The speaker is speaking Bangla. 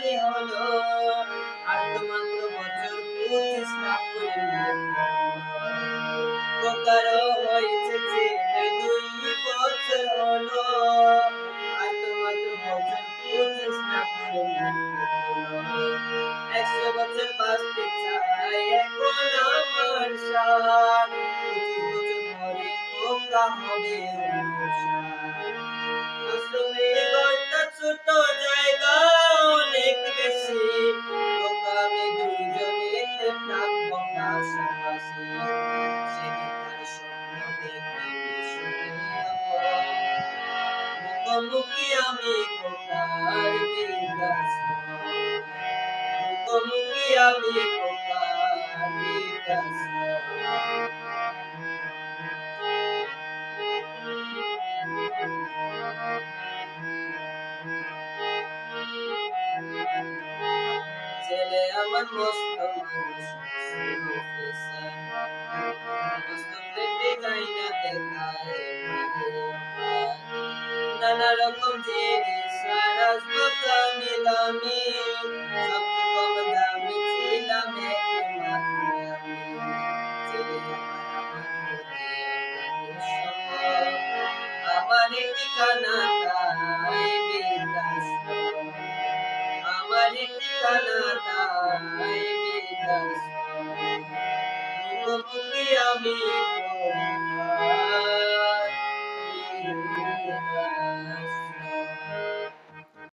জানি হলো আর তো মাত্র বছর 25 না করে প্রকারও হয়েছে যে 2 বছর হলো আর তো মাত্র বছর 25 না করে 100 বছর বাঁচতে চাই এখন আমার সাথ 25 বছর পরে কোকা হবে আশ্রমে ঘরটা ছোট জায়গা অনেক বেশি কোকা আমি দুজনেতে থাকবো পাশাপাশি সেদিন তার স্বপ্ন দেখলাম মুখোমুখি আমি কোকার বিকাশ মুখোমুখি আমি কোকার বিকাশ ছেলে আমার মস্ত মানুষ মস্ত প্লেটে যাই না দেখায় নানা রকম জিনিস আর আসবাব দামি দামি সবচেয়ে কম দামি ছিলাম একমাত্র আমি ছেলে আমার ঠিকানা তাই বিকাশ আমার ঠিকানা তাই বিকাশ মুখোমুখি আমি